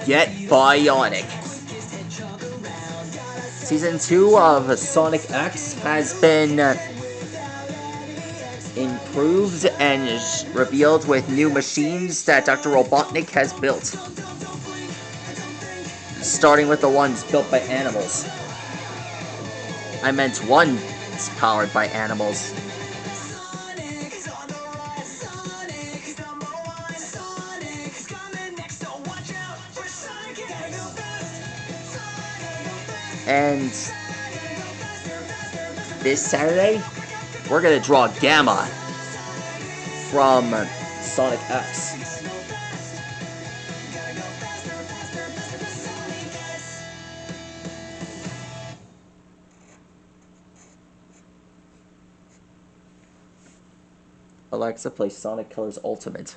Get Bionic. Season 2 of Sonic X has been improved and is revealed with new machines that Dr. Robotnik has built. Starting with the ones built by animals. I meant ones powered by animals. And this Saturday, we're gonna draw Gamma from Sonic X. Alexa, play Sonic Colors Ultimate.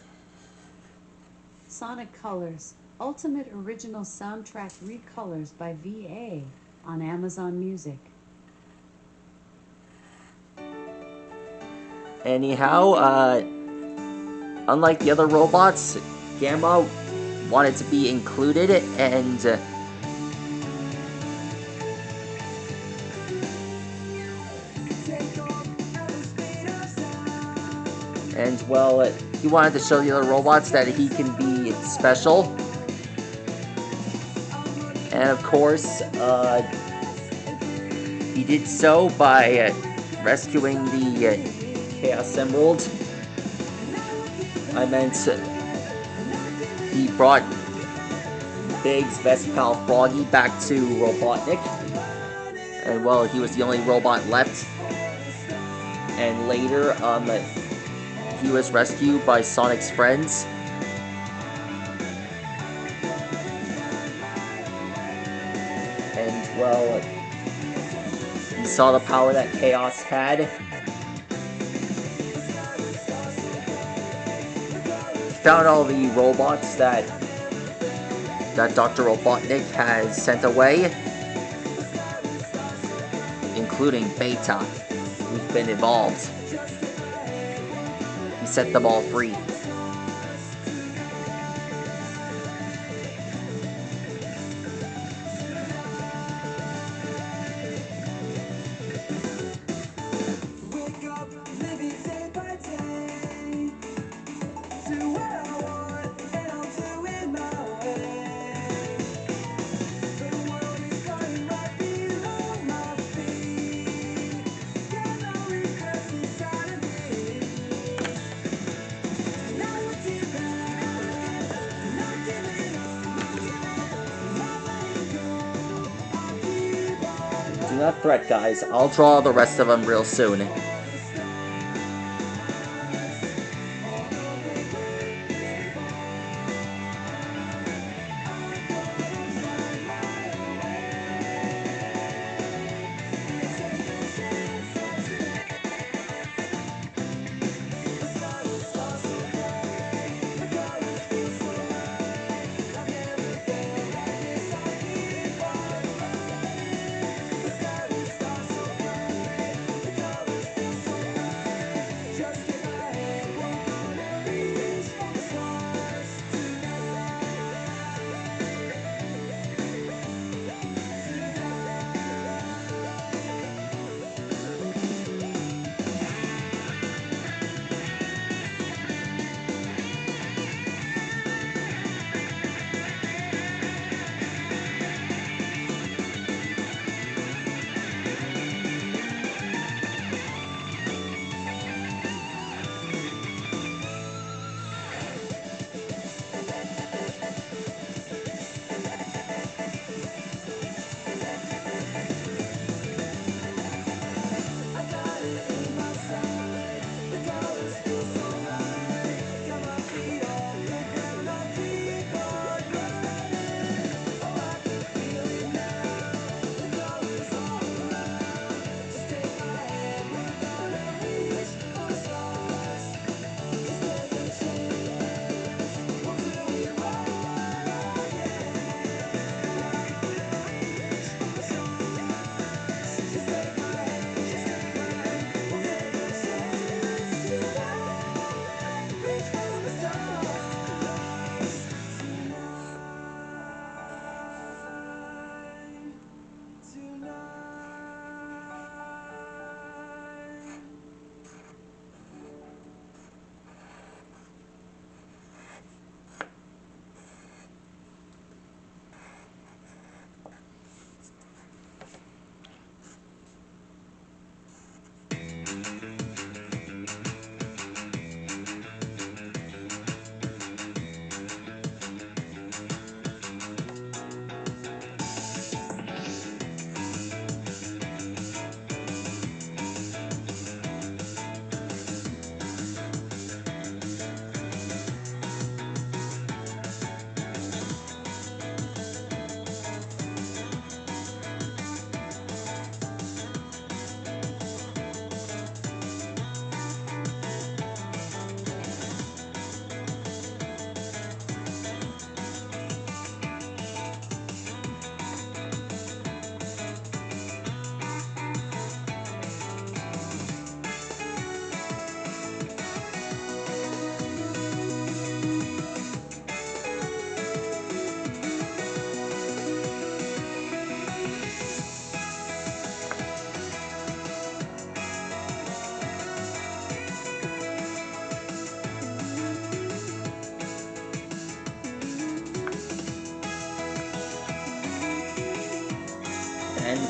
Sonic Colors, Ultimate Original Soundtrack Recolors by VA on Amazon Music. Anyhow, unlike the other robots, Gamma wanted to be included, and well, he wanted to show the other robots that he can be special. And of course, he did so by rescuing the Chaos Emerald. I meant he brought Biggs' best pal Froggy back to Robotnik. And well, he was the only robot left. And later, he was rescued by Sonic's friends. And well, he saw the power that Chaos had. Found all the robots that Dr. Robotnik has sent away, including Beta, who's been evolved. He set them all free. Do not threat, guys. I'll draw the rest of them real soon.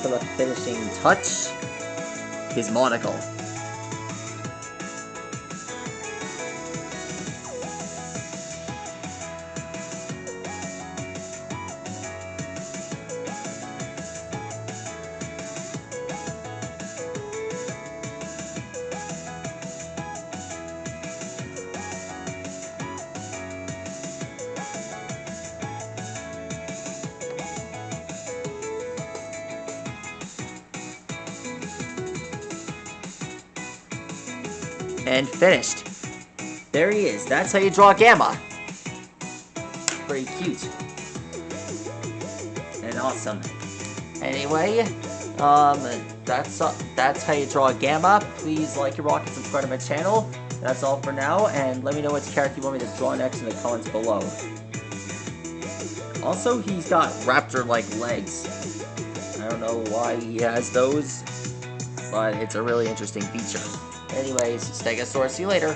for the finishing touch, his monocle. And finished. There he is. That's how you draw Gamma. Pretty cute. And awesome. Anyway, that's how you draw Gamma. Please like your rocket, subscribe to my channel. That's all for now, and let me know which character you want me to draw next in the comments below. Also, he's got raptor-like legs. I don't know why he has those, but it's a really interesting feature. Anyways, Stegosaurus, see you later.